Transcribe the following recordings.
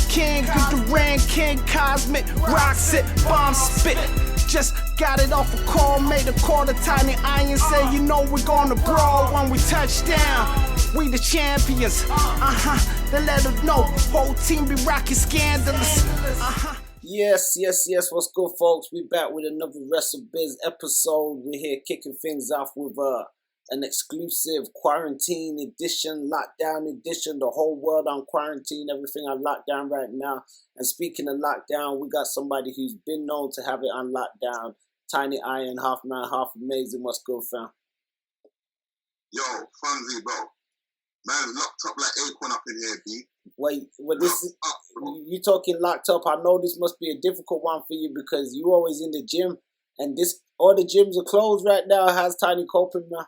King Duran, King Cosmic, rocks it, bomb spit. Just got it off a call, made a call to Tiny Iron, say you know we're gonna brawl when we touch down. We the champions, then let them know, whole team be rocking scandalous, Yes, what's good, folks? We back with another Wrestle Biz episode. We're here kicking things off with an exclusive quarantine edition, lockdown edition, the whole world on quarantine, everything on lockdown right now. And speaking of lockdown, we got somebody who's been known to have it on lockdown. Tiny Iron, half man, half amazing. What's good, fam? Yo, FONZi, bro. Man, locked up like Acorn up in here, B. Wait, this is, you talking locked up? I know this must be a difficult one for you because you always in the gym, and all the gyms are closed right now. How's Tiny coping, man?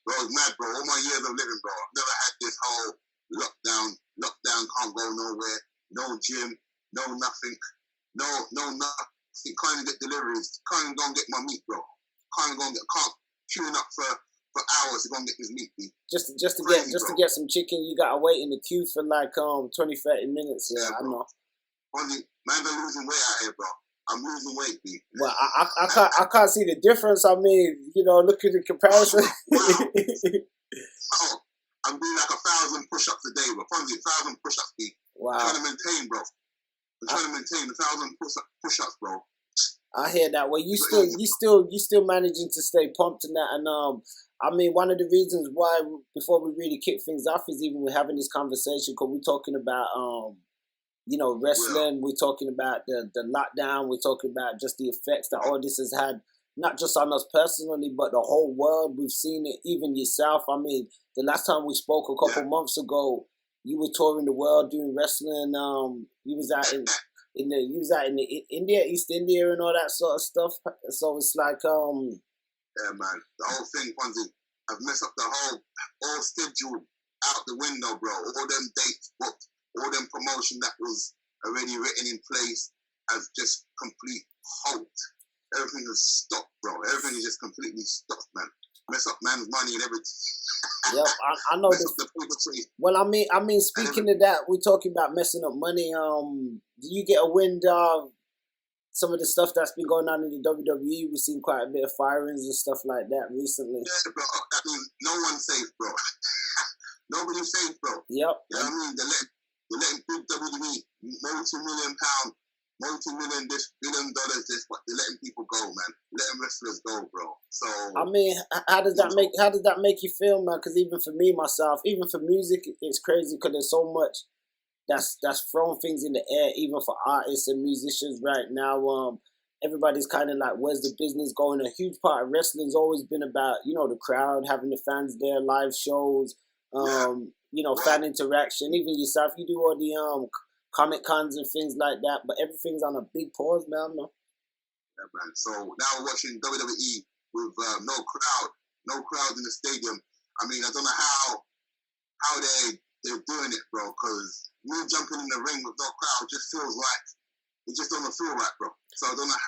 Bro, it's mad, bro. All my years of living, bro, I've never had this whole lockdown, can't go nowhere, no gym, no nothing, no nothing. Can't even get deliveries, can't even go and get my meat, bro. Can't queuing up for hours to go and get this meat, B. Just to get some chicken, you gotta wait in the queue for like 20-30 minutes. Yeah, I know. Man, I'm losing weight out here, bro. I'm losing weight, B. Well, I can't see the difference. I mean, look at the comparison. Wow. I'm doing like 1,000 push-ups a day, bro. FONZi, 1,000 push-ups, B. Wow. I'm trying to maintain, bro. I'm trying to maintain 1,000 push-ups, bro. I hear that. Well, you still managing to stay pumped in that, and I mean, one of the reasons why before we really kick things off is even we're having this conversation because we're talking about wrestling. We're talking about the lockdown. We're talking about just the effects that all this has had, not just on us personally, but the whole world. We've seen it, even yourself. I mean, the last time we spoke a couple months ago, you were touring the world doing wrestling. You was out in India, East India, and all that sort of stuff. So it's like Yeah, man. The whole thing, FONZi, I've messed up the whole schedule out the window, bro. All them dates booked, all them promotion that was already written in place has just complete halt. Everything has stopped, bro. Everything is just completely stopped, man. Mess up man's money and everything. Yep, I know this. Well, I mean, speaking of that, we're talking about messing up money. Do you get a wind of some of the stuff that's been going on in the WWE? We've seen quite a bit of firings and stuff like that recently. Yeah, bro. That means no one's safe, bro. Nobody's safe, bro. Yep. You know what I mean? They're letting big WWE, multi-million pound, multi-million billion dollars, but they're letting people go, man. Letting wrestlers go, bro. So I mean, how does that make you feel, man? Because even for me, myself, even for music, it's crazy because there's so much that's throwing things in the air, even for artists and musicians right now. Everybody's kind of like, where's the business going? A huge part of wrestling's always been about, the crowd, having the fans there, live shows, fan interaction. Even yourself, you do all the Comic Cons and things like that, but everything's on a big pause now, man. Yeah, man. So now we're watching WWE with no crowd in the stadium. I mean, I don't know how they're doing it, bro, because me jumping in the ring with no crowd just feels like it just doesn't feel right, bro. So I don't know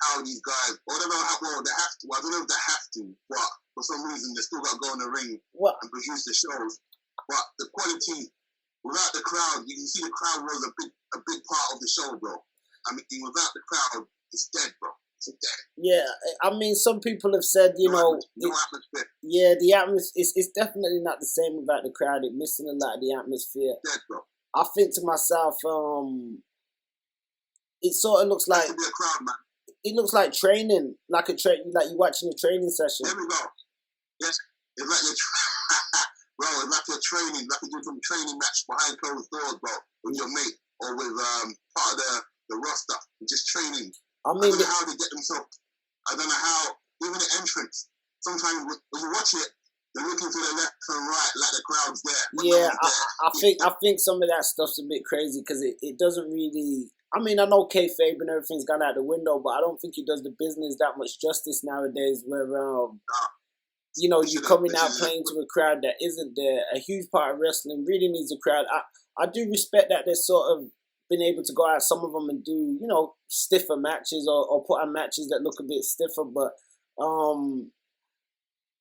how these guys, or they have to. I don't know if they have to, but for some reason they still got to go in the ring and produce the shows. But the quality without the crowd, you can see the crowd was a big part of the show, bro. I mean, without the crowd, it's dead, bro. It's dead. Yeah, I mean, some people have said, no atmosphere. Yeah, the atmosphere it's definitely not the same without the crowd. It's missing a lot of the atmosphere. Dead, bro. I think to myself, it sort of looks like to be a crowd, man. It looks like training, like you're watching a training session. There we go. Yes, it's like bro, it's like you're training, like you do some training match behind closed doors, bro, with your mate or with part of the roster. Just training. I don't know how they get themselves. I don't know how. Even the entrance. Sometimes when you watch it, they're looking to the left and right like the crowd's there. Yeah, I think some of that stuff's a bit crazy because it doesn't really. I mean, I know kayfabe and everything's gone out the window, but I don't think it does the business that much justice nowadays. Where you're coming out playing to a crowd that isn't there. A huge part of wrestling really needs a crowd. I do respect that they're sort of been able to go out, some of them, and do, stiffer matches or put on matches that look a bit stiffer. But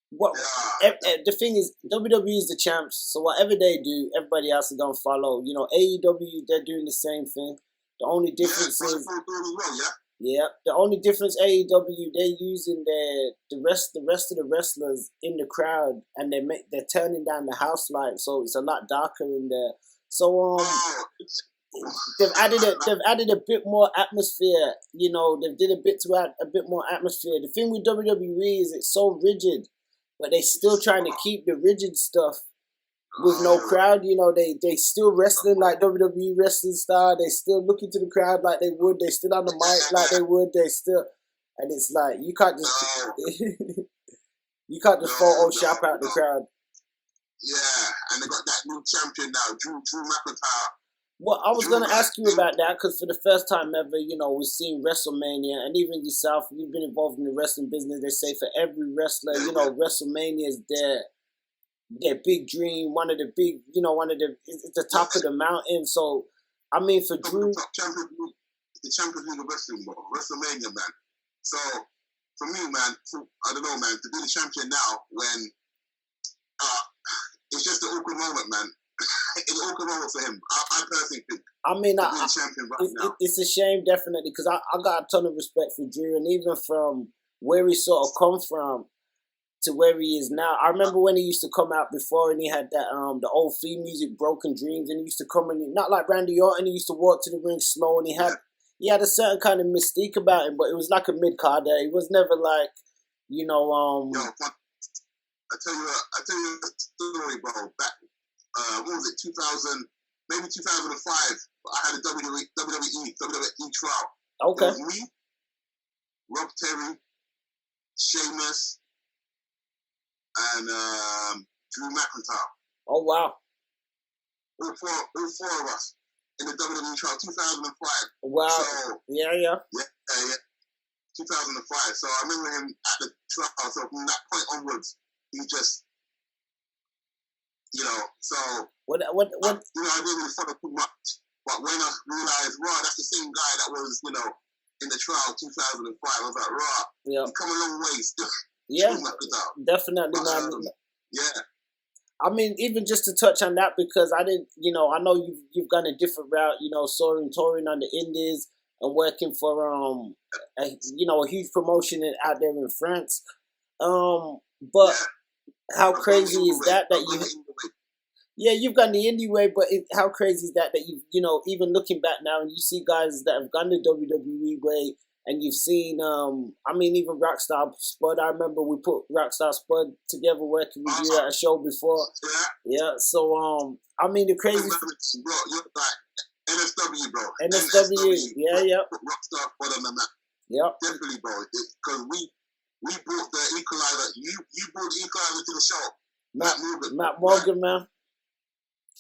what the thing is, WWE is the champs, so whatever they do, everybody else is gonna follow. You know, AEW, they're doing the same thing. The only difference is, the only difference, AEW, they're using the rest of the wrestlers in the crowd, and they're turning down the house light, so it's a lot darker in there. So they've added a bit more atmosphere. You know, they did a bit to add a bit more atmosphere. The thing with WWE is it's so rigid, but they still trying to keep the rigid stuff with no crowd. You know, they still wrestling like WWE wrestling style. They still look into the crowd like they would. They still on the mic like they would. They still, and it's like you can't just Photoshop out the crowd. Yeah, and they got that new champion now, Drew McIntyre. Well, I was going to ask you about that because for the first time ever, you know, we've seen WrestleMania, and even yourself, you've been involved in the wrestling business. They say for every wrestler, you know, WrestleMania is their big dream, it's the top of the mountain. So, I mean, for Drew, the Champions League of Wrestling, bro, WrestleMania, man. So, for me, man, I don't know, man, to be the champion now when it's just an awkward moment, man. It's an awkward moment for him. I personally think. I mean, champion right now. It's a shame, definitely, because I got a ton of respect for Drew, and even from where he sort of come from to where he is now. I remember when he used to come out before, and he had that the old theme music, Broken Dreams, and he used to come in, not like Randy Orton. He used to walk to the ring slow, and he had a certain kind of mystique about him, but it was like a mid-carder. He was never like, you know. Yo, I tell you a story, bro. Back, what was it, 2000, maybe 2005, I had a WWE trial. Okay. It was me, Rob Terry, Sheamus, and Drew McIntyre. Oh, wow. All four of us in the WWE trial, 2005. Wow. So, yeah. 2005. So I remember him at the trial. So from that point onwards, he just, you know, so what? you know, I didn't really follow too much. But when I realized, wow, that's the same guy that was, you know, in the trial 2005. I was like, wow, he's come a long way still. Yeah, definitely, man. Yeah. I mean, even just to touch on that, because I didn't, you know, I know you've gone a different route, you know, touring on the Indies and working for a huge promotion out there in France. But how crazy is that you've gone the indie way, but how crazy is that you know, even looking back now and you see guys that have gone the WWE way, and you've seen, I mean, even Rockstar Spud. I remember we put Rockstar Spud together working with you at a show before. Yeah. So, I mean, the crazy. Bro, you're like NSW, bro. NSW. Yeah. Put Rockstar Spud on the map. Yep. Definitely, bro. Because we brought the equalizer. You brought the equalizer to the show. Matt Morgan, man.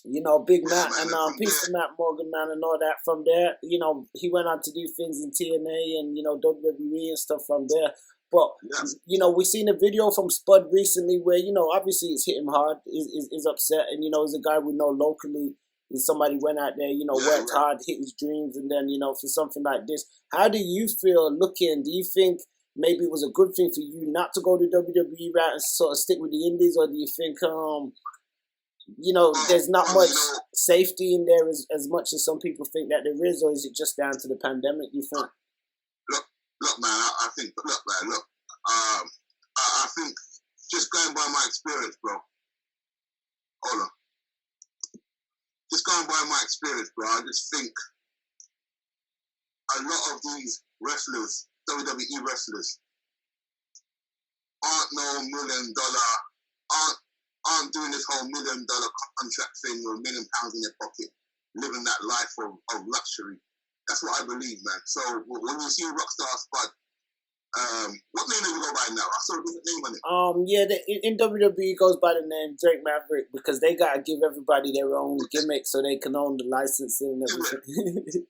You know, Big Matt, and peace to Matt Morgan, man, and all that. From there, you know, he went on to do things in TNA and, you know, WWE and stuff from there. But, you know, we seen a video from Spud recently where, you know, obviously it's hit him hard, is upset, and, you know, he's a guy we know locally, and somebody went out there, you know, worked hard, hit his dreams, and then, you know, for something like this. How do you feel looking? Do you think maybe it was a good thing for you not to go to WWE route and sort of stick with the Indies, or do you think, you know, there's not much safety in there as much as some people think that there is, or is it just down to the pandemic, you think? Look, man, I think just going by my experience, bro. Hold on. Just going by my experience, bro, I just think a lot of these wrestlers, WWE wrestlers, aren't no $1 million, aren't doing this whole $1 million contract thing with £1 million in their pocket, living that life of luxury. That's what I believe, man. So when you see Rockstar Spud, what name does he go by now? I saw a different name on it. In WWE goes by the name Drake Maverick, because they gotta give everybody their own gimmick so they can own the licensing and everything.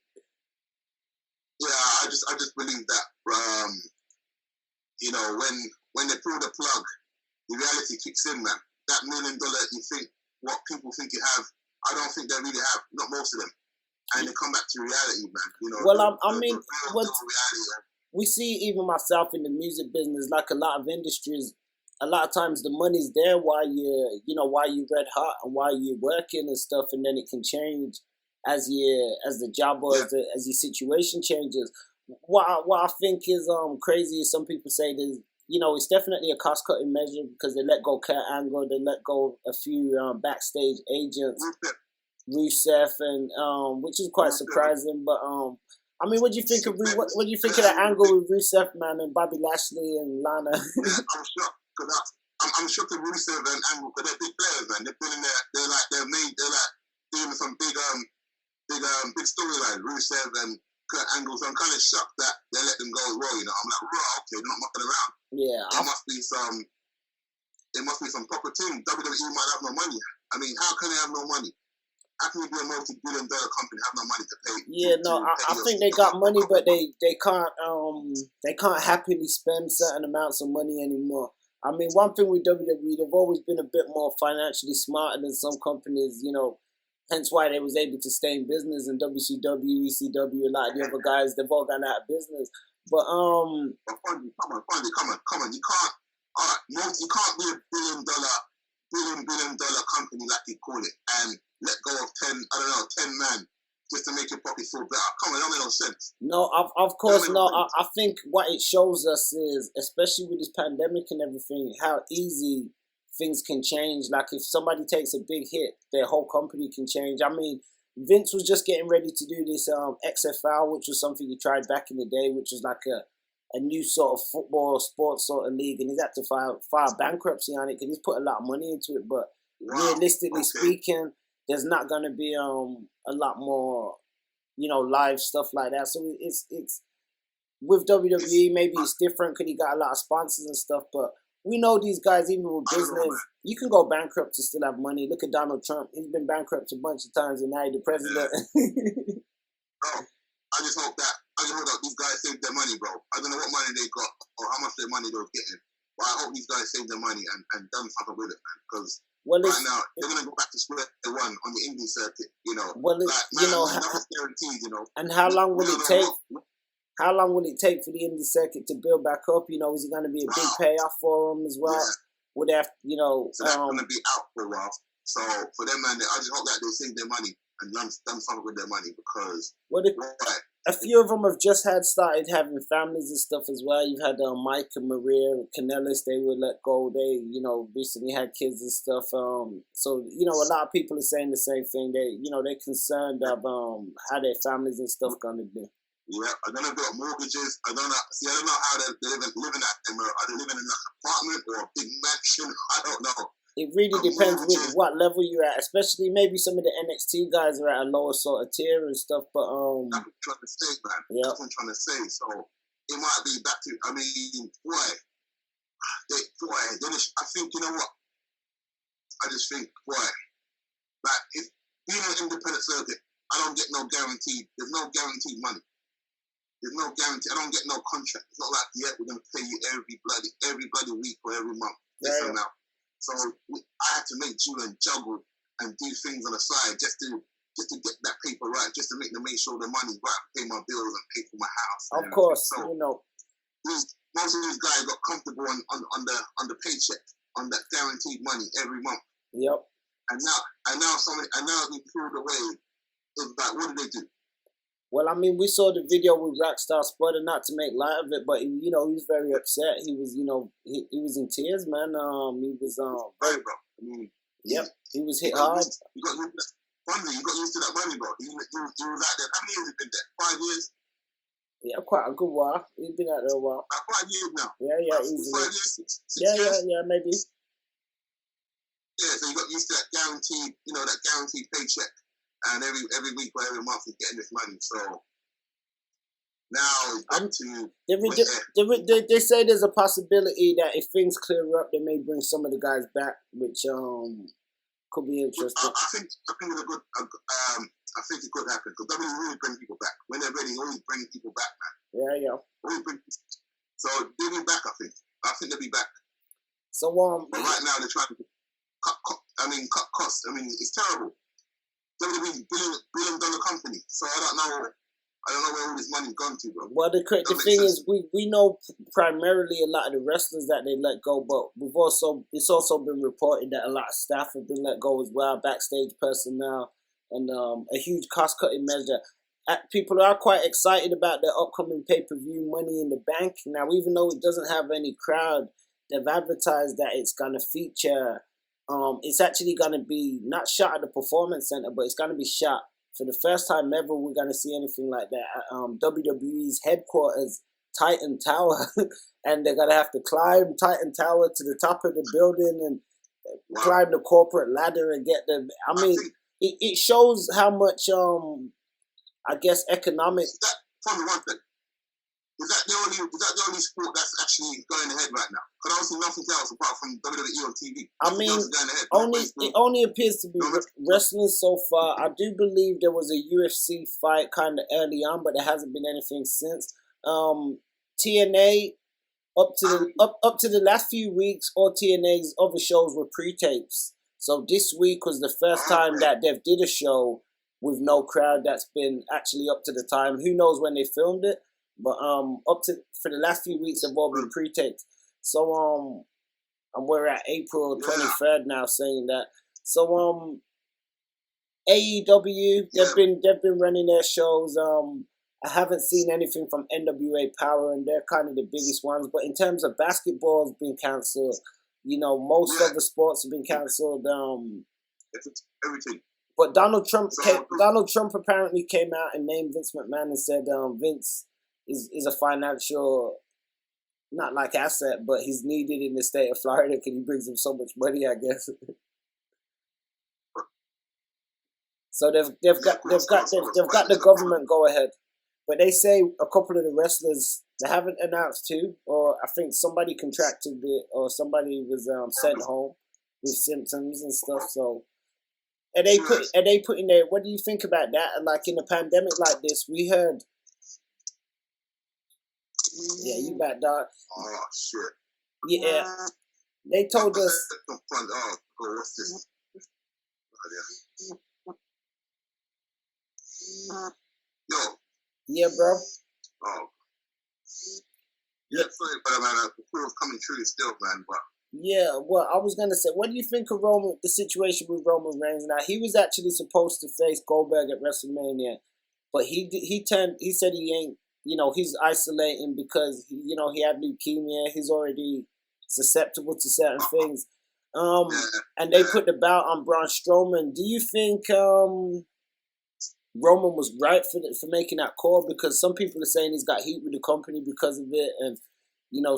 I just believe that. You know, when they pull the plug, the reality kicks in, man. That $1 million, you think what people think you have, I don't think they really have. Not most of them. And they come back to reality, man. You know. Well, we see even myself in the music business, like a lot of industries, a lot of times the money's there while while you red hot and while you're working and stuff, and then it can change as the job or as your situation changes. What I think is crazy is some people say that it's definitely a cost cutting measure because they let go Kurt Angle, they let go a few backstage agents, Rusev, and which is quite surprising. But I mean, what do you think of what do you think of that angle with Rusev, man, and Bobby Lashley and Lana? Yeah, I'm shocked because I'm shocked at Rusev and Angle because they're big players, man. They're been in there. They're like doing some big storyline. Rusev and Kurt Angle. So I'm kind of shocked that they let them go as well. I'm like, right, okay, they're not mucking around. Yeah, it must be some proper team. WWE might have no money. I mean, how can they have no money? How can you be a multi-billion-dollar company and have no money to pay? I think they got money, but they can't happily spend certain amounts of money anymore. I mean, one thing with WWE, they've always been a bit more financially smarter than some companies, hence why they was able to stay in business. And WCW, ECW, a lot of the other guys, they've all gone out of business. But FONZi, come on, you can't be a billion dollar company like you call it and let go of 10 men just to make your pocket feel better. Come on, that makes no sense. No, of course not. I think what it shows us is, especially with this pandemic and everything, how easy things can change. Like if somebody takes a big hit, their whole company can change. I mean, Vince was just getting ready to do this XFL, which was something he tried back in the day, which was like a new sort of football sports sort of league, and he's had to file bankruptcy on it because he's put a lot of money into it. But realistically speaking, there's not going to be a lot more, live stuff like that. So it's with WWE, maybe it's different because he got a lot of sponsors and stuff. But we know these guys, even with business, you can go bankrupt to still have money. Look at Donald Trump; he's been bankrupt a bunch of times, and now he's the president. I just hope that these guys saved their money, bro. I don't know what money they got or how much their money they were getting, but I hope these guys saved their money and done something with it, man. Because right now they're gonna go back to square one on the indie circuit, nothing's guaranteed, And how long will it take? How long will it take for the indie circuit to build back up? Is it going to be a big payoff for them as well? Yeah. Would they have, So that's going to be out for a while. So for them, man, I just hope that they save their money and done something with their money because a few of them have just started having families and stuff as well. You've had Mike and Maria Kanellis, they were let go. They, recently had kids and stuff. So, a lot of people are saying the same thing. They're concerned of how their families and stuff going to be. Yeah, I don't know if they got mortgages. I don't know how they're living at them. Are they living in an apartment or a big mansion? I don't know. It really depends with what level you're at, especially maybe some of the NXT guys are at a lower sort of tier and stuff. But that's what I'm trying to say, man. Yeah. That's what I'm trying to say. So it might be back to. I mean, I think what. I just think, like if being an independent circuit, I don't get no guaranteed. There's no guaranteed money. There's no guarantee. I don't get no contract. It's not like, we're going to pay you every bloody week or every month. This amount. So I had to make do and juggle and do things on the side just to get that paper right, just to make sure the money's right, pay my bills and pay for my house. Of course, so most of these guys got comfortable on the paycheck, on that guaranteed money every month. Yep. And now we pulled away. It's like, what did they do? Well, I mean, we saw the video with Rockstar Sputter, not to make light of it, but he was very upset. He was, he was in tears, man. He was right, bro. I mean, he was hit hard. You got used to that money, bro. He was out there. How many years has he been there? 5 years? Yeah, quite a good while. He's been out there a while. About 5 years now. Yeah, easily. 5 years, 6 years? Yeah, maybe. Yeah, so you got used to that guaranteed paycheck. And every week or every month he's getting this money. So now it's back to... They say there's a possibility that if things clear up, they may bring some of the guys back, which could be interesting. I think it's I think it could happen because WWE always bring people back. When they're ready, always bring people back, man. Yeah. So they'll be back, I think. I think they'll be back. So but right now they're trying to cut costs. I mean, it's terrible. WWE is a billion-dollar company, so I I don't know where all this money's gone to, bro. Well, the thing is, we know primarily a lot of the wrestlers that they let go, but it's also been reported that a lot of staff have been let go as well, backstage personnel, and a huge cost cutting measure. People are quite excited about the upcoming pay-per-view Money in the Bank. Now, even though it doesn't have any crowd, they've advertised that it's going to feature. It's actually going to be not shot at the Performance Center, but it's going to be shot. For the first time ever, we're going to see anything like that at WWE's headquarters, Titan Tower. And they're going to have to climb Titan Tower to the top of the building and climb the corporate ladder and get them. I mean, it shows how much, I guess, economic... Tell me one thing. Is that the only sport that's actually going ahead right now? Because I don't see nothing else apart from WWE on TV. I mean, it only appears to be wrestling so far. I do believe there was a UFC fight kind of early on, but there hasn't been anything since. TNA, up to the last few weeks, all TNA's other shows were pre-tapes. So this week was the first time that they've did a show with no crowd that's been actually up to the time. Who knows when they filmed it? But for the last few weeks, they've all been pre-taped. So and we're at April 23rd now, saying that. So AEW, they've been running their shows. I haven't seen anything from NWA Power, and they're kind of the biggest ones. But in terms of basketball, has been cancelled. You know, most of the sports have been cancelled. Everything. But Donald Trump apparently came out and named Vince McMahon and said Vince is a financial, not like asset, but he's needed in the state of Florida because he brings him so much money, I guess. So they've got the government go ahead, but they say a couple of the wrestlers, they haven't announced who, or I think somebody contracted it, or somebody was sent home with symptoms and stuff. So are they putting their? What do you think about that? And like in a pandemic like this, we heard. Yeah, you back, dog. Oh shit. Yeah, they told us. Oh, what's this? Yo. Yeah, bro. Oh. Yeah, sorry, but man, the was coming true still, man. But yeah, well, I was gonna say, what do you think of the situation with Roman Reigns? Now, he was actually supposed to face Goldberg at WrestleMania, but he said he ain't. You know, he's isolating because he had leukemia. He's already susceptible to certain things. And they put the bout on Braun Strowman. Do you think Roman was right for making that call? Because some people are saying he's got heat with the company because of it, and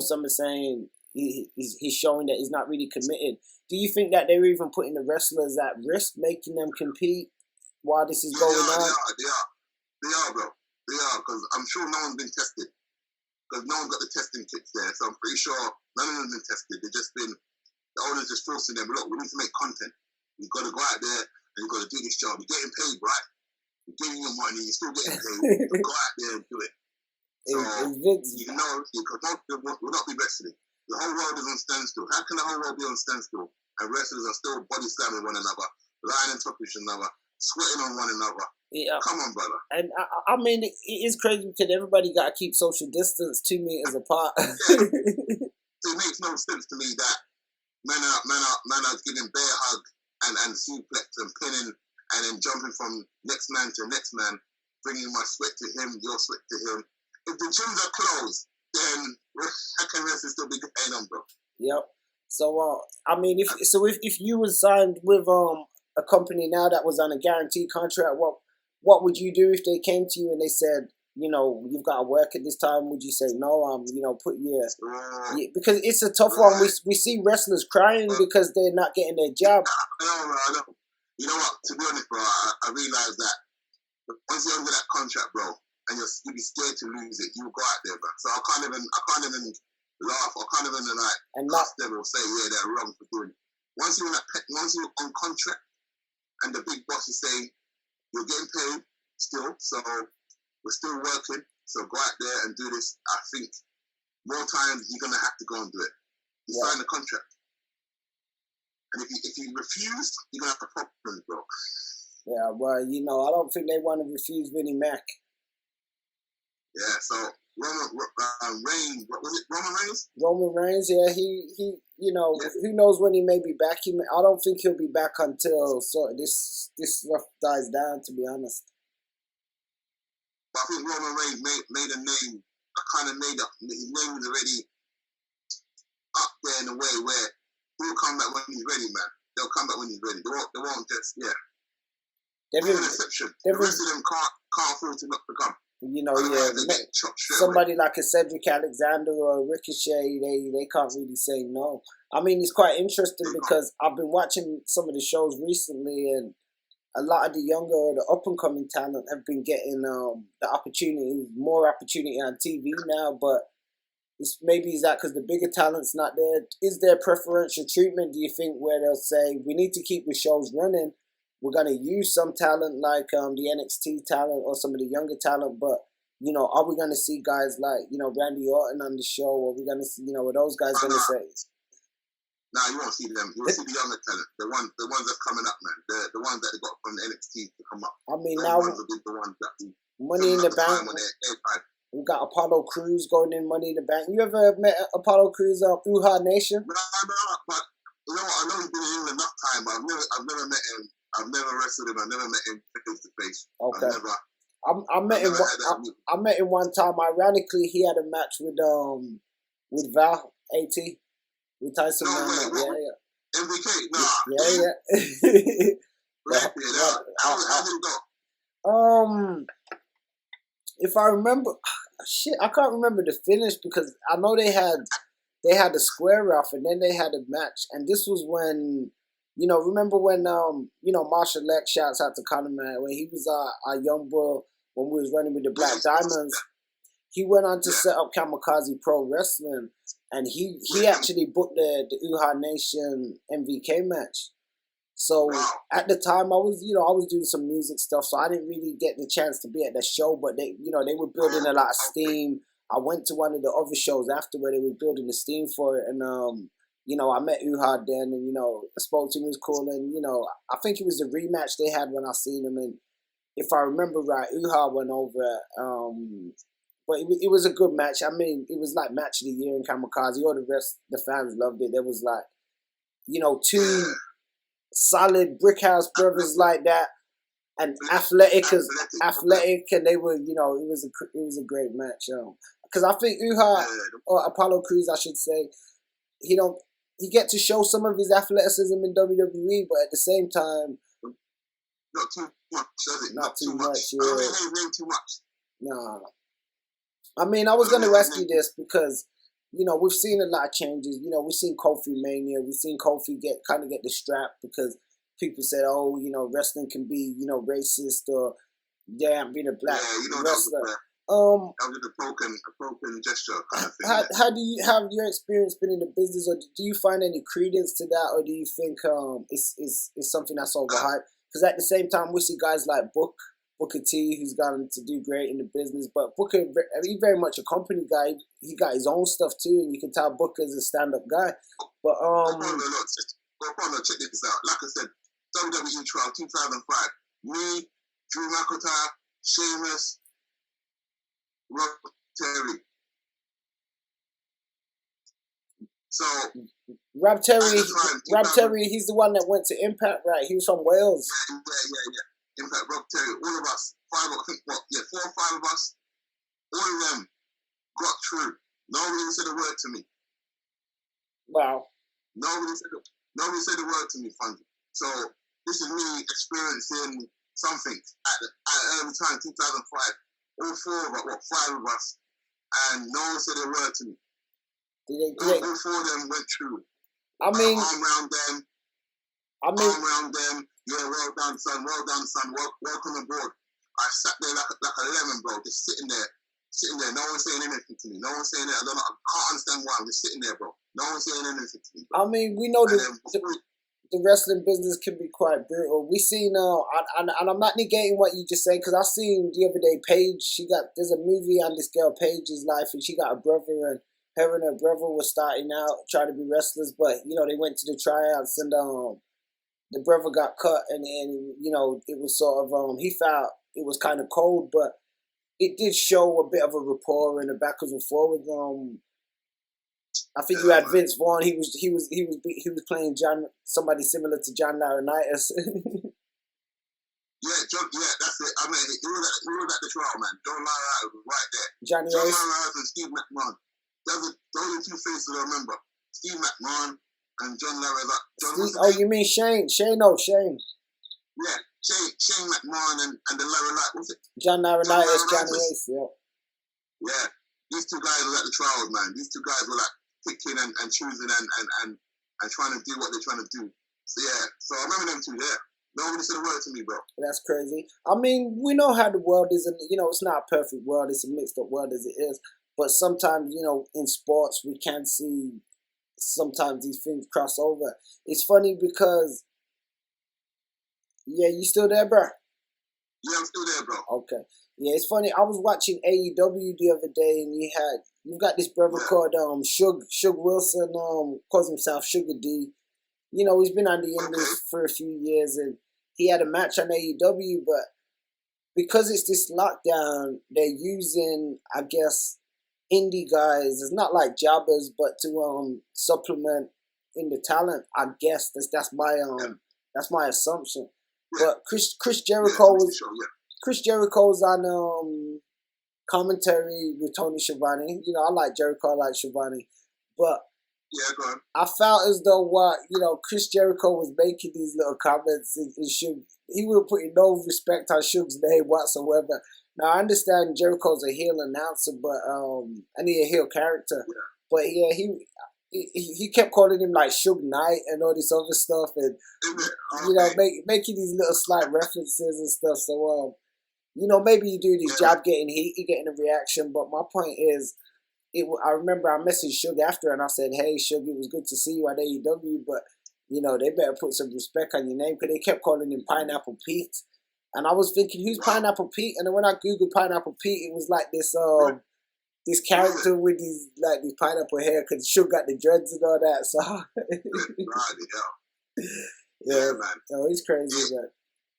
some are saying he's showing that he's not really committed. Do you think that they were even putting the wrestlers at risk, making them compete while this is going on? They are, bro. They are, because I'm sure no one's been tested. Because no one got the testing kits there. So I'm pretty sure none of them have been tested. They've just been, the owners just forcing them, look, we need to make content. You've got to go out there and you've got to do this job. You're getting paid, right? You're giving your money, you're still getting paid. Go out there and do it. So, we'll not be wrestling. The whole world is on standstill. How can the whole world be on standstill? And wrestlers are still body slamming one another, lying on top of each another, sweating on one another. Yeah. Come on, brother. And I mean, it is crazy because everybody got to keep social distance 2 meters apart. So it makes no sense to me that men are giving bear hug and suplex and pinning and then jumping from next man to next man, bringing my sweat to him, your sweat to him. If the gyms are closed, then how can wrestling still be going on, bro? Yep. So I mean, if you were signed with a company now that was on a guaranteed contract, what would you do if they came to you and they said, you've got to work at this time? Would you say no? Put your because it's a tough one. We see wrestlers crying because they're not getting their job. I know. You know what? To be honest, bro, I realize that once you're under that contract, bro, and you'll be scared to lose it, you will go out there, bro. So I can't even laugh. I can't even cuss them or say they're wrong for doing it. Once you're on contract, and the big bosses say you're getting paid still, so we're still working, so go out there and do this. I think more times you're gonna have to go and do it. You sign the contract, and if you refuse, you're gonna have problems, bro. Yeah, well, I don't think they want to refuse Vinnie Mac. Yeah, so Reigns, what was it, Roman Reigns? Roman Reigns, yeah, he you know, Yeah. who knows when he may be back. I don't think he'll be back until sort of this stuff dies down, to be honest. But I think Roman Reigns made a name, kind of made up. His name was already up there in a way where he'll come back when he's ready, man. They'll come back when he's ready. They won't just, yeah. There's an exception. The rest of them can't afford to not become. You know, yeah. Somebody like a Cedric Alexander or a Ricochet, they can't really say no. I mean, it's quite interesting because I've been watching some of the shows recently, and a lot of the younger or the up and coming talent have been getting more opportunity on TV now. But maybe is that because the bigger talent's not there? Is there preferential treatment, do you think, where they'll say we need to keep the shows running? We're going to use some talent like the NXT talent or some of the younger talent, but, you know, are we going to see guys like, you know, Randy Orton on the show? Or are we going to see, you know, what those guys going to say? Nah, you won't see them. You will see the younger talent. The ones that's coming up, man. The ones that they got from the NXT to come up. I mean, those now ones will be the ones that Money in the Bank. We got Apollo Crews going in Money in the Bank. You ever met Apollo Crews on Uha Nation? No, but you know what? I know he's been in enough time, but I've never met him. I've never wrestled him. I never met him face to face. Okay. I met him. I met him one time. Ironically, he had a match with Val AT with Tyson. Yeah. MVK. Nah. Yeah. How did it go? If I remember, shit, I can't remember the finish because I know they had the square off and then they had a match, and this was when. You know, remember when, you know, Marshall Lex, shouts out to Conor, man, when he was our young boy, when we was running with the Black Diamonds, he went on to set up Kamikaze Pro Wrestling, and he actually booked the Uha Nation MVK match. So at the time, I was doing some music stuff, so I didn't really get the chance to be at the show, but they were building a lot of steam. I went to one of the other shows after where they were building the steam for it, and you know, I met Uha then, and, you know, I spoke to him, he was cool, and, you know, I think it was the rematch they had when I seen him, and if I remember right, Uha went over, but it was a good match. I mean, it was like match of the year in Kamikaze. All the rest, the fans loved it. There was like, you know, two solid brick house brothers like that, and athletic, and they were, you know, it was a great match, because I think Uha, or Apollo Crews, I should say, he get to show some of his athleticism in WWE, but at the same time, not too much, does it? Not too much. Yeah. I don't think too much. No. I mean, I was gonna ask you this because, you know, we've seen a lot of changes. You know, we've seen Kofi Mania. We've seen Kofi get the strap because people said, oh, you know, wrestling can be, you know, racist or damn, being a black wrestler. That was a broken gesture kind of thing. How do you have your experience been in the business, or do you find any credence to that, or do you think it's something that's overhyped? Because at the same time, we see guys like Booker T, who's gone to do great in the business, but Booker, he's very much a company guy. He got his own stuff too, and you can tell Booker's a stand-up guy. But check this out. Like I said, WWE Trial 2005. Me, Drew McIntyre, Sheamus, Rob Terry. So Rob Terry, he's the one that went to Impact, right? He was from Wales. Yeah. Impact, Rob Terry, all of us, 4 or 5 of us, all of them got through. Nobody said a word to me. Wow. Nobody said a word to me, FONZi. So this is me experiencing something at early time, 2005. All 4 of us, 5 of us, and no one said a word to me. All 4 of them went through. I mean, arm around them. Yeah, well done, son. Welcome aboard. I sat there like a lemon, bro, just sitting there. No one saying anything to me. No one saying that. I can't understand why. I'm just sitting there, bro. No one saying anything to me. Bro. I mean, we know the wrestling business can be quite brutal. We see now, and I'm not negating what you just said, because I seen the other day Paige. There's a movie on this girl Paige's life, and she got a brother, and her brother was starting out trying to be wrestlers, but you know they went to the tryouts, and the brother got cut, and you know it was sort of he felt it was kind of cold, but it did show a bit of a rapport and a backwards and forwards. I think you had Vince Vaughn. He was playing somebody similar to John Laurinaitis. Yeah, that's it. I mean, he was at the trial, man. John Laurinaitis was right there. John Laurinaitis and Steve McMahon. Those are two faces I remember. Steve McMahon and John Laurinaitis. Oh, you mean Shane? Shane. Yeah, Shane McMahon and the Laurinaitis. What's it? John Laurinaitis, Johnny Ace. Yeah. Yeah, these two guys were at the trials, man. These two guys were like picking and choosing and trying to do what they're trying to do. So yeah, so I remember them two there. Nobody said a word to me, bro. That's crazy. I mean, we know how the world is, and it's not a perfect world. It's a mixed up world as it is. But sometimes, in sports, we can see sometimes these things cross over. It's funny because, yeah, you still there, bro? Yeah, I'm still there, bro. Okay. Yeah, it's funny. I was watching AEW the other day, and you've got this brother called Suge Wilson, calls himself Sugar D. He's been on the industry for a few years, and he had a match on AEW, but because it's this lockdown, they're using, I guess, indie guys. It's not like jobbers, but to supplement in the talent. I guess that's my assumption. Yeah. But Chris Jericho Chris Jericho's on commentary with Tony Schiavone. I like Jericho, I like Schiavone, but yeah, go on. I felt as though Chris Jericho was making these little comments and he was putting no respect on Suge's name whatsoever. Now I understand Jericho's a heel announcer, but and he's a heel character. Yeah. But yeah, he kept calling him like Suge Knight and all this other stuff, and making these little slight references and stuff. So maybe you do this job getting heat, you're getting a reaction. But my point is, I remember I messaged Suge after and I said, "Hey, Suge, it was good to see you at AEW, but they better put some respect on your name," because they kept calling him Pineapple Pete, and I was thinking, who's Pineapple Pete? And then when I googled Pineapple Pete, it was like this character with these pineapple hair, because Suge got the dreads and all that. So yeah, man. So he's crazy, man.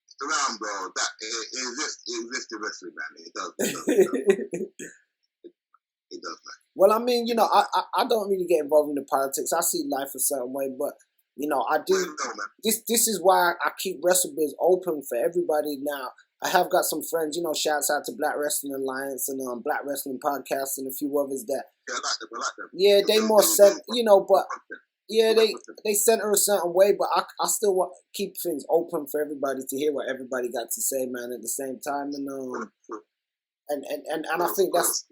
It's around, bro. That it exists the wrestling, man. It does. It does, man. Well, I mean, I don't really get involved in the politics. I see life a certain way, but I do. This is why I keep WrestleBIZ open for everybody now. I have got some friends, shouts out to Black Wrestling Alliance and Black Wrestling Podcast and a few others that. Yeah, I like them. Yeah, they more but yeah, they center a certain way, but I still want to keep things open for everybody to hear what everybody got to say, man. At the same time, and I think that's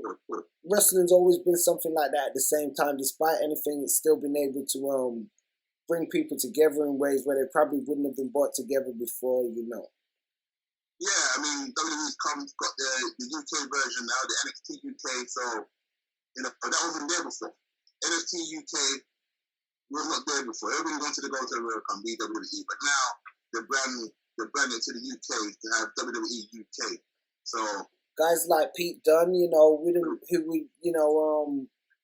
wrestling's always been something like that. At the same time, despite anything, it's still been able to bring people together in ways where they probably wouldn't have been brought together before. Yeah, I mean, WWE's got the UK version now, the NXT UK. So that wasn't there before. NXT UK was not there before. Everybody wanted to go to America and be WWE, but now they're branding to the UK to have WWE UK. So guys like Pete Dunne,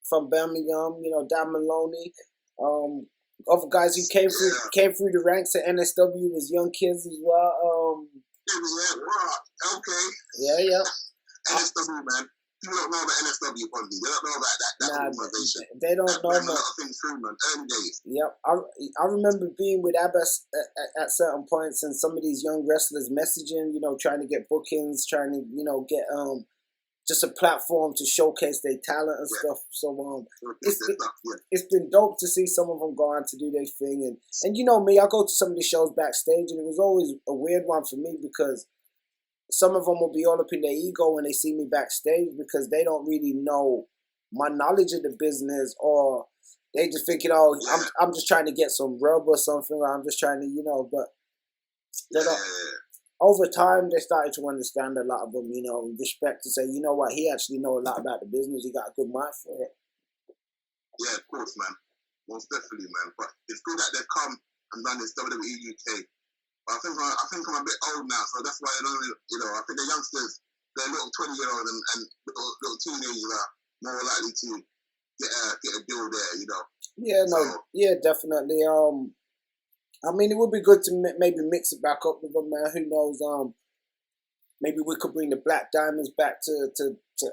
from Birmingham, Dan Maloney, other guys who came through the ranks at NSW as young kids as well. Okay. Yeah. NSW, man. People don't know about NSW, FONZi. They don't know about that organization. They don't know a lot of things through, man. Early days. Yep. I remember being with Abbas at certain points, and some of these young wrestlers messaging, trying to get bookings, trying to, get just a platform to showcase their talent and stuff. So it's been dope to see some of them go on to do their thing, and me, I go to some of the shows backstage, and it was always a weird one for me because some of them will be all up in their ego when they see me backstage because they don't really know my knowledge of the business, or they just thinking, I'm just trying to get some rub or something, or I'm just trying to, but they don't. Over time, they started to understand a lot of them, respect to say, what, he actually know a lot about the business. He got a good mind for it. Yeah, of course, man. Most definitely, man. But it's good that they've come and done this WWE UK. But I think I'm a bit old now, so that's why I think the youngsters, they're little 20-year-old and little teenagers are more likely to get a deal there, Yeah, definitely. I mean, it would be good to maybe mix it back up with them, man. Who knows? maybe we could bring the Black Diamonds back to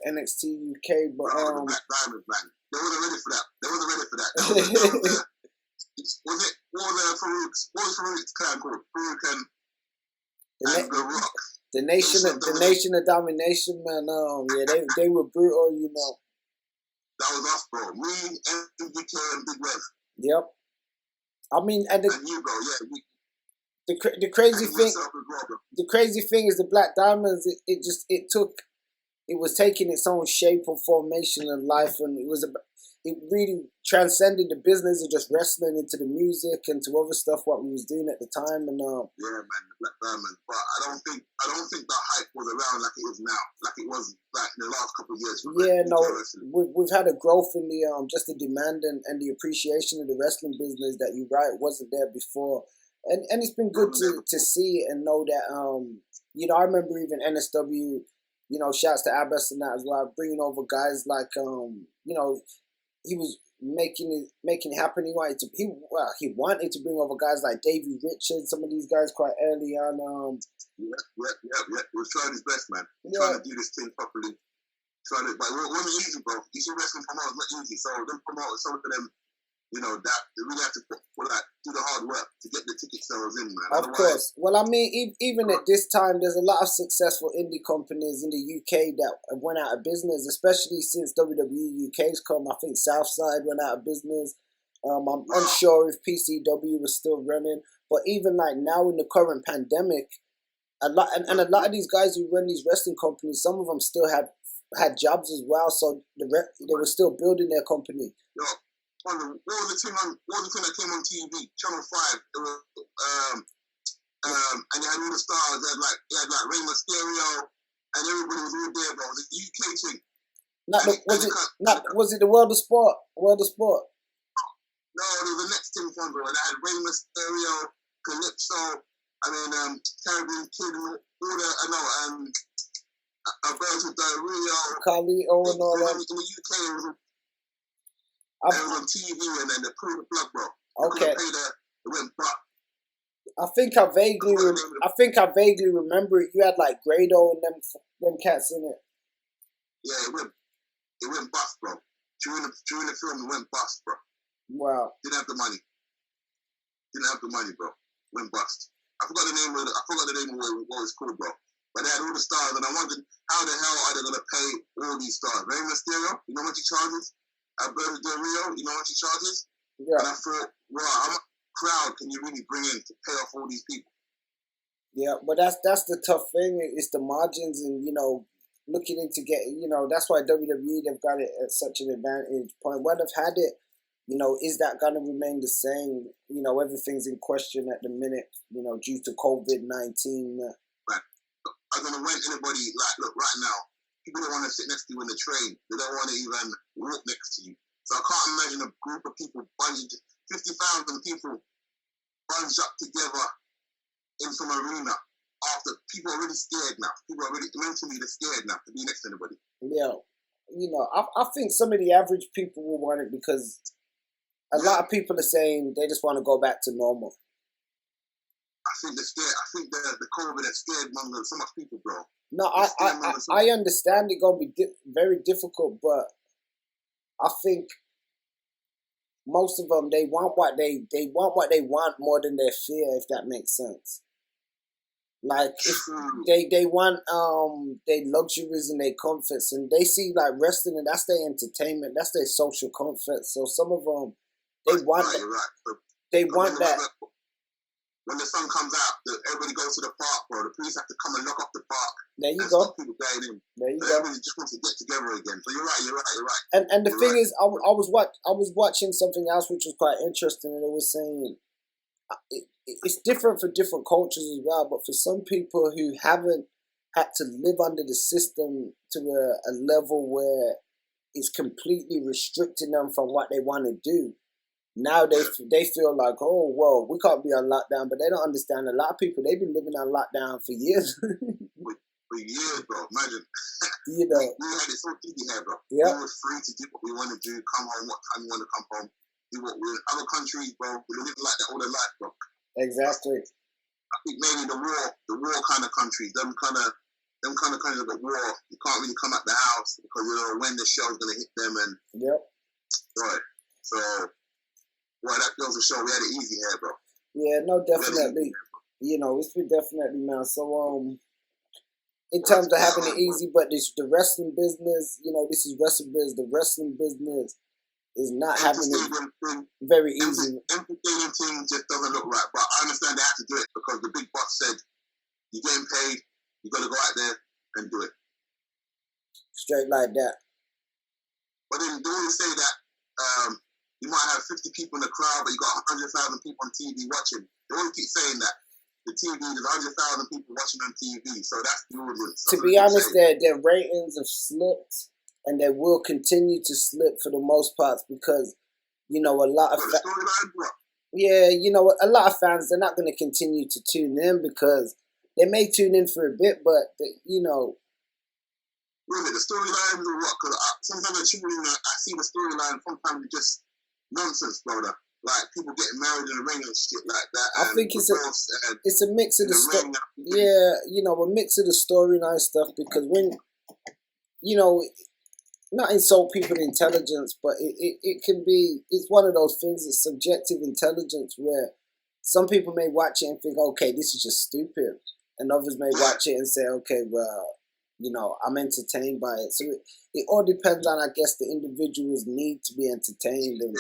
NXT UK, but the Black Diamonds, man, they wasn't ready for that. Was it Farouk's clan called? Farouk and The Rock. The Nation of Domination, man. Yeah, they were brutal, you know. That was us, bro. Me, MDK, and Big Rev. Yep. I mean, and you, bro. Yeah. The crazy thing is the Black Diamonds. It was taking its own shape or formation in life, and it really transcended the business of just wrestling into the music and to other stuff what we was doing at the time. And yeah, man, the Black Diamond. But I don't think the hype was around like it is now, like it was like in the last couple of years. Yeah, no, we've had a growth in the just the demand and the appreciation of the wrestling business that you right wasn't there before, and it's been good to see and know that you know, I remember even NSW, you know, shouts to Abbas and that as well, bringing over guys like you know, he was making it happen. He wanted to bring over guys like Davey Richards, some of these guys quite early on. Yeah. He was trying his best, man. Trying to do this thing properly. But it wasn't easy, bro. You see, wrestling promoters not easy. So them promoters, some of them, you know, that they really have to do the hard work to get the ticket sales in, man. Of course. Well, I mean, even at this time, there's a lot of successful indie companies in the UK that went out of business, especially since WWE UK's come. I think Southside went out of business. I'm unsure if PCW was still running, but even like now in the current pandemic, a lot of these guys who run these wrestling companies, some of them still had jobs as well, so they were still building their company. Yo. What was the thing that came on TV? Channel 5. It was, and they had all the stars. They had like Rey Mysterio, and everybody was all there, bro. It was a UK thing. Was it the World of Sport? World of Sport. No, there was the next thing from bro. They had Rey Mysterio, Calypso, and then Caribbean Kid, and all the Alberto Del Rio, Kali O and all that. In the UK, it was on TV, and then they pulled the plug, bro. Okay. It went buck. I think I vaguely remember it. You had like Grado and them cats in it. Yeah, it went bust, bro. During the film, it went bust, bro. Wow. Didn't have the money, bro. Went bust. I forgot the name of what it's called, bro. But they had all the stars, and I wondered how the hell are they gonna pay all these stars? Rey Mysterio, you know what he charges? Alberto Del Rio, you know what he charges? Yeah. And I thought, wow, how much crowd can you really bring in to pay off all these people? Yeah, but that's the tough thing. It's the margins, and you know, looking into getting, you know, that's why WWE, they've got it at such an advantage point. When they've had it, you know, is that going to remain the same? You know, everything's in question at the minute, you know, due to COVID-19. Right. I don't know when anybody, like, look, right now, people don't want to sit next to you in the train. They don't want to even walk next to you. So I can't imagine a group of people, 50,000 people bunched up together in some arena after people are really scared now. People are really, mentally, they're scared now to be next to anybody. Yeah. You know, I think some of the average people will want it because a lot of people are saying they just want to go back to normal. I think they're scared. I think the COVID has scared so much people, bro. No, I understand it's gonna be very difficult, but I think most of them they want what they want more than their fear, if that makes sense. Like if they want their luxuries and their comforts, and they see like wrestling and that's their entertainment, that's their social comfort. So some of them they want that. Right. They want that. When the sun comes out, everybody goes to the park, bro. The police have to come and lock up the park. There you go. Stop people going in. There you go. Everybody just wants to get together again. So you're right. And the thing is, I was watching something else which was quite interesting, and it was saying it's different for different cultures as well. But for some people who haven't had to live under the system to a level where it's completely restricting them from what they want to do. Now they feel like, oh, well, we can't be on lockdown, but they don't understand. A lot of people, they've been living on lockdown for years. for years, bro. Imagine. You know. We had it so easy here, bro. Yeah. We were free to do what we want to do, come home what time we want to come home, do what we're in other countries, bro. We live like that all their life, bro. Exactly. I think maybe the war kind of countries, them kind of them kind of countries like war, you can't really come out the house because you know when the shell's gonna hit them and right. So that goes to show we had it easy here, bro. Yeah, no, definitely. You know, it's been definitely, man. So in terms of having it easy, but this the wrestling business, you know, this is Wrestle Biz. The wrestling business is not having it very easy. Entertaining thing just doesn't look right, but I understand they have to do it because the big boss said you're getting paid, you got to go out there and do it. Straight like that. But then they always say that you might have 50 people in the crowd, but you got 100,000 people on TV watching. They always keep saying that. The TV, there's 100,000 people watching on TV, so that's the audience. To be honest, their ratings have slipped, and they will continue to slip for the most parts because, you know, a lot of a lot of fans, they're not going to continue to tune in because they may tune in for a bit, but you know. Really, the storylines are what? Because sometimes I tune in, I see the storyline. Sometimes it's just nonsense, brother. Like people getting married in the ring and shit like that. I think it's a mix of the stuff. Yeah, you know, a mix of the storyline stuff because when, you know, not insult people's intelligence, but it can be, it's one of those things, it's subjective intelligence where some people may watch it and think, okay, this is just stupid. And others may watch it and say, okay, well, you know, I'm entertained by it. So it all depends on, I guess, the individual's need to be entertained. And,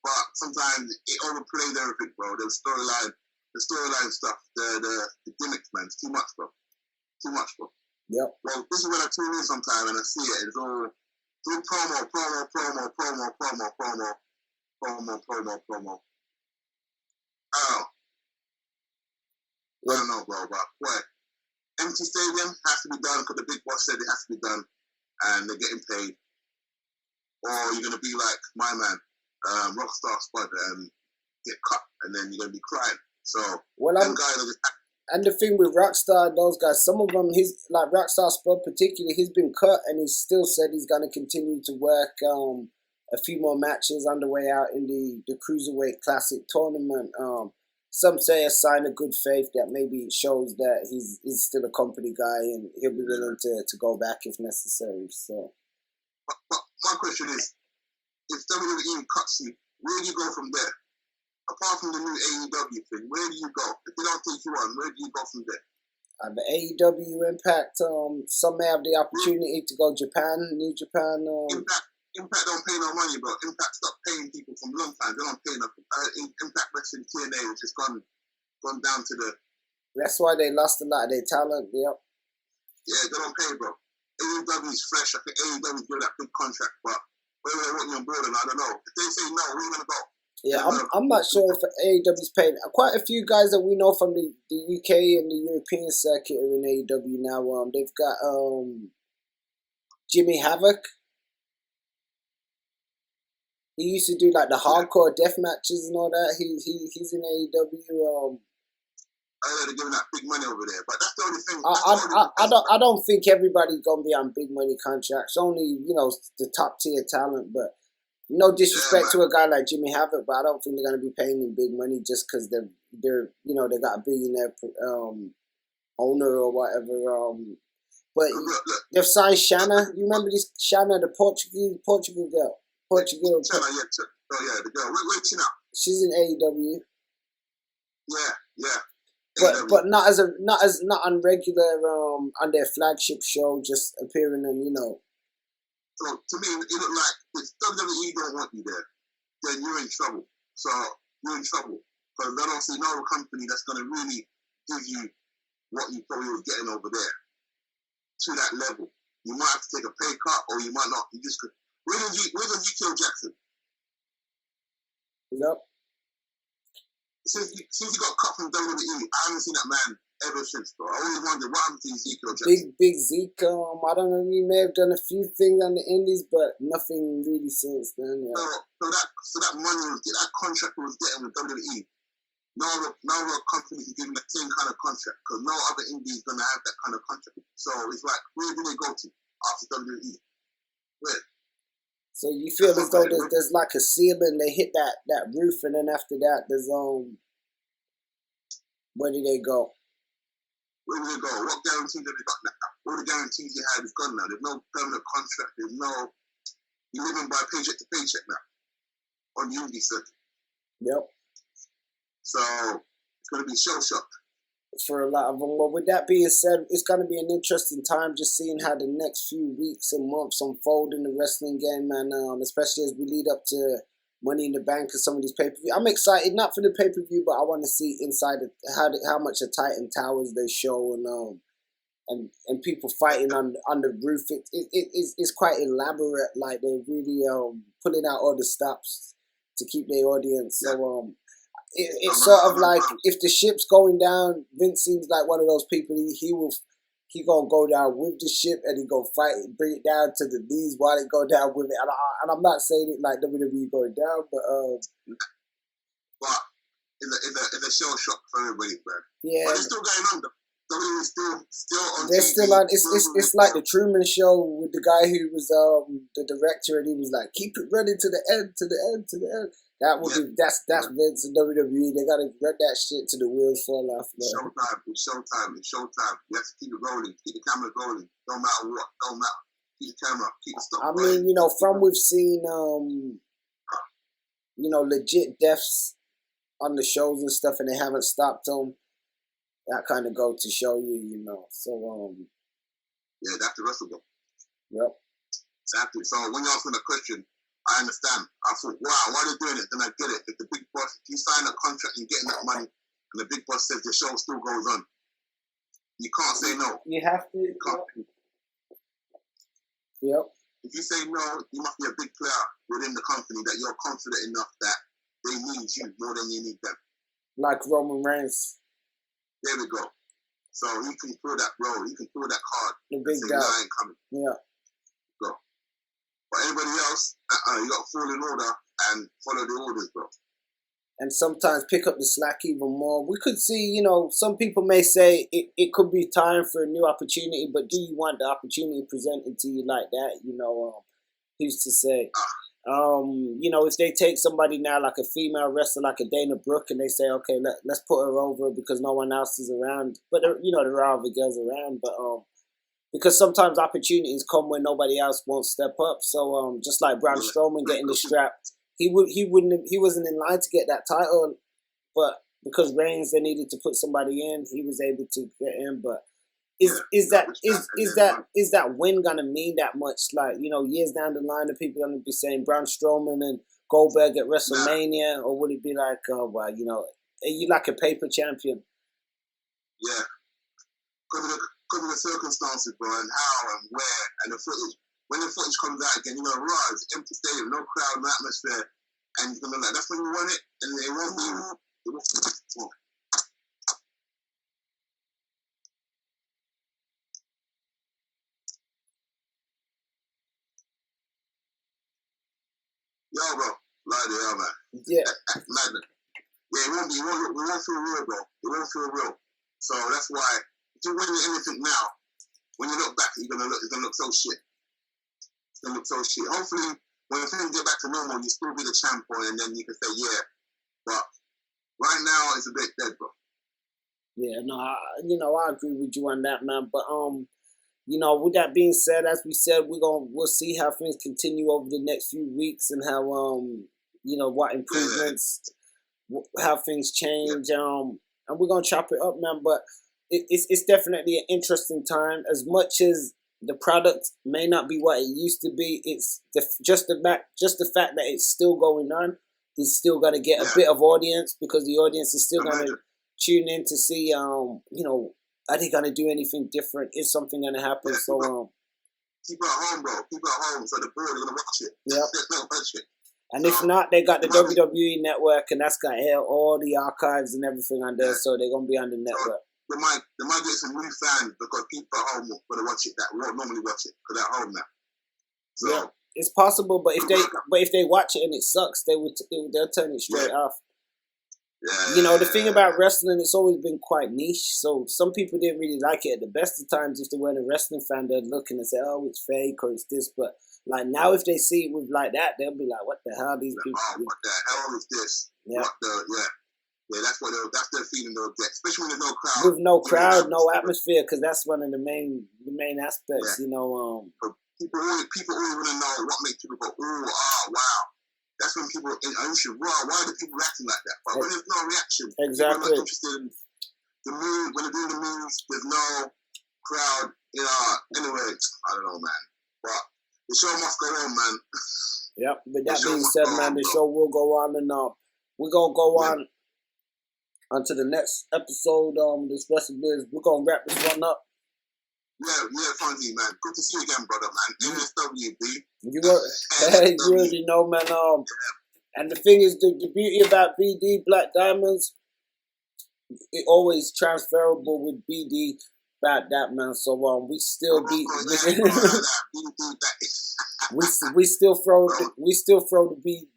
but sometimes it overplays everything, bro. The storyline stuff, the gimmicks, man. It's too much, bro. Too much, bro. Yep. Well, this is when I tune in sometimes and I see it. It's all promo. Oh. I don't know, bro, but what? Empty stadium has to be done because the big boss said it has to be done and they're getting paid. Or you're going to be like my man, Rockstar Spud, and get cut and then you're going to be crying. So, and the thing with Rockstar, those guys, some of them, like Rockstar Spud particularly, he's been cut and he still said he's going to continue to work a few more matches on the way out in the Cruiserweight Classic tournament. Some say a sign of good faith that maybe it shows that he's still a company guy and he'll be willing to go back if necessary. So, but my question is, if WWE cuts you, where do you go from there? Apart from the new AEW thing, where do you go? If they don't take you on, where do you go from there? The AEW Impact, some may have the opportunity to go Japan, New Japan. Impact don't pay no money, bro. Impact stopped paying people from a long time. They don't pay nothing. Impact Wrestling TNA has just gone down to the... That's why they lost a lot of their talent, yep. Yeah, they don't pay, bro. AEW is fresh. I think AEW is doing that big contract, but whether they want you on board or not, I don't know. If they say no, where are you going to go? Yeah, I'm not sure if AEW's paid. Quite a few guys that we know from the UK and the European circuit are in AEW now. They've got Jimmy Havoc. He used to do like the hardcore death matches and all that. He's in AEW. I know they're giving that big money over there, but that's the only thing. I don't think everybody's gonna be on big money contracts. Only, you know, the top tier talent. But no disrespect to a guy like Jimmy Havoc, but I don't think they're gonna be paying him big money just because they're you know, they got a billionaire owner or whatever. But they've signed Shanna. You remember this Shanna, the Portugal girl. Shanna, yeah, the girl. Where's she now? She's in AEW. Yeah. But not on regular on their flagship show, just appearing and, you know. So to me, it looked like if WWE don't want you there, then you're in trouble. So you're in trouble because I don't see no company that's going to really give you what you probably was getting over there to that level. You might have to take a pay cut, or you might not. You just could. Where did you kill Jackson? Yep. Since he got cut from WWE, I haven't seen that man ever since, bro. I always wondered what happened to Ezekiel Jackson. Big Zeke, I don't know, he may have done a few things on the indies, but nothing really since then. Yeah. So that money, that contract he was getting with WWE, no other company can give him that same kind of contract because no other indie is going to have that kind of contract. So it's like, where do they go to after WWE? Where? So you feel as though there's like a ceiling, they hit that roof, and then after that, there's where do they go? Where will they go? What guarantees have they got now? All the guarantees you had is gone now. There's no permanent contract. There's no... You're living by paycheck to paycheck now on the indie circuit. Yep. So it's going to be shell shock for a lot of them. Well, with that being said, it's going to be an interesting time just seeing how the next few weeks and months unfold in the wrestling game, and especially as we lead up to Money in the Bank and some of these pay-per-view. I'm excited, not for the pay-per-view, but I want to see inside how much of Titan Towers they show, and people fighting on the roof. It's quite elaborate. Like they're really pulling out all the stops to keep their audience. Yeah. So it's sort of like if the ship's going down, Vince seems like one of those people. He gonna go down with the ship and he gonna fight it, bring it down to the knees while it go down with it. And I'm not saying it like WWE going down, but it's a shell shock for everybody, man. Yeah, but it's still going on though. WWE is still on. They're TV, still on. It's like the Truman Show with the guy who was the director, and he was like, "Keep it running to the end, to the end, to the end." That would be that's Vince and WWE. They gotta run that shit to the wheels fall off. Man. It's showtime. You have to keep it rolling. Keep the camera rolling. Don't matter what. Don't matter. Keep the camera. Keep the stuff. I mean, from we've seen, legit deaths on the shows and stuff, and they haven't stopped them. That kind of go to show you, So yeah, that's the wrestle. Yep. Exactly. So when you ask me the question, I understand. I thought, wow, why are they doing it? Then I get it. If the big boss, if you sign a contract and you're getting that money, and the big boss says the show still goes on, you can't say no. You have to. Yep. If you say no, you must be a big player within the company that you're confident enough that they need you more than you need them. Like Roman Reigns. There we go. So he can pull that role. He can pull that card. The big guy. I ain't coming. Yeah. Go. But everybody else, you got to fall in order and follow the orders, bro. And sometimes pick up the slack even more. We could see, some people may say it could be time for a new opportunity, but do you want the opportunity presented to you like that? Who's to say? If they take somebody now like a female wrestler like a Dana Brooke and they say, okay, let's put her over because no one else is around. But, there are other girls around. But because sometimes opportunities come when nobody else won't step up. So just like Braun Strowman getting the strap, he wasn't in line to get that title. But because Reigns, they needed to put somebody in, he was able to get in. But is that win gonna mean that much? Like, years down the line, the people gonna be saying Braun Strowman and Goldberg at WrestleMania, or would it be like, are you like a paper champion? Yeah, because of the circumstances, bro, and how and where and the footage. When the footage comes out again, you're gonna rise, empty stadium, no crowd, no atmosphere, and you're gonna that's when you want it, and it won't be. Yo, bro, like the hell, man. Yeah. Yeah, it won't feel real, bro. It won't feel real. So that's why if you're winning anything now, when you look back, it's gonna look so shit. It's gonna look so shit. Hopefully, when things get back to normal, you still be the champion, and then you can say, yeah. But right now, it's a bit dead, bro. Yeah, no, I agree with you on that, man. But with that being said, as we said, we'll see how things continue over the next few weeks and how what improvements, how things change, and we're gonna chop it up, man. But it's definitely an interesting time. As much as the product may not be what it used to be, it's just the fact that it's still going on is still gonna get a bit of audience because the audience is still gonna tune in to see are they gonna do anything different? Is something gonna happen? Yeah, so keep it at home, bro. Keep it at home, so the board are gonna watch it. Yeah. Watch it. And if not, they got the WWE network, and that's got all the archives and everything on there, so they're gonna be on the network. They might get some new fans because people at home are gonna watch it that won't normally watch it because they're at home now. So yeah, it's possible, but if they watch it and it sucks, they'll turn it straight off. Yeah. The thing about wrestling, it's always been quite niche. So some people didn't really like it at the best of times. If they weren't a wrestling fan, they'd look and say, "Oh, it's fake or it's this." But like now, if they see it with like that, they'll be like, "What the hell? These people? Oh, what the hell is this? Yeah. Yeah, that's their feeling they'll get, especially when there's no crowd. With no crowd, no atmosphere, because that's one of the main aspects, yeah. you know. People always want to know what makes people go, wow. That's when people, I used to, why are the people reacting like that? But when there's no reaction, exactly. People are not interested in the move. When they're doing the moves, there's no crowd. You know, anyway, I don't know, man. But the show must go on, man. Yep. With that being said, man, the show will go on, and we're gonna go on onto the next episode. This Wrestle Biz, we're gonna wrap this one up. Yeah, FONZi, man. Good to see you again, brother, man. NSWB. You already know, man. And the thing is, the beauty about BD Black Diamonds, it always transferable with BD about that, man. So we still we still throw the B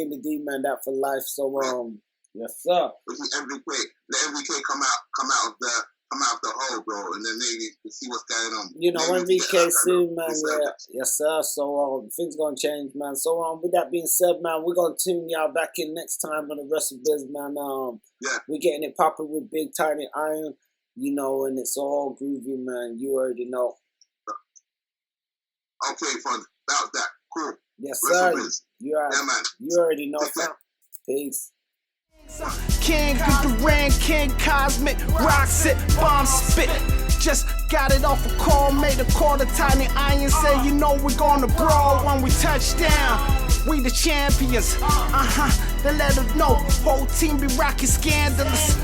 and the D, man, that for life. So yes, sir. Let MVK come out of the hole, bro, and then maybe we see what's going on. You know, MVK soon, man. Yeah, yes, sir. So things gonna change, man. So with that being said, man, we're gonna tune y'all back in next time on the Wrestle Biz, man. We're getting it popping with Big Tiny Iron, you know, and it's all groovy, man. You already know. Okay, FONZi. About that. Cool. Yes, sir. You already know, fam. Peace. King of the rain, King Cosmic, rocks it, bomb spit. Just got it off a call, made a call to Tiny Iron, say, you know we're gonna brawl when we touch down. We the champions, they let them know, whole team be rocking scandalous.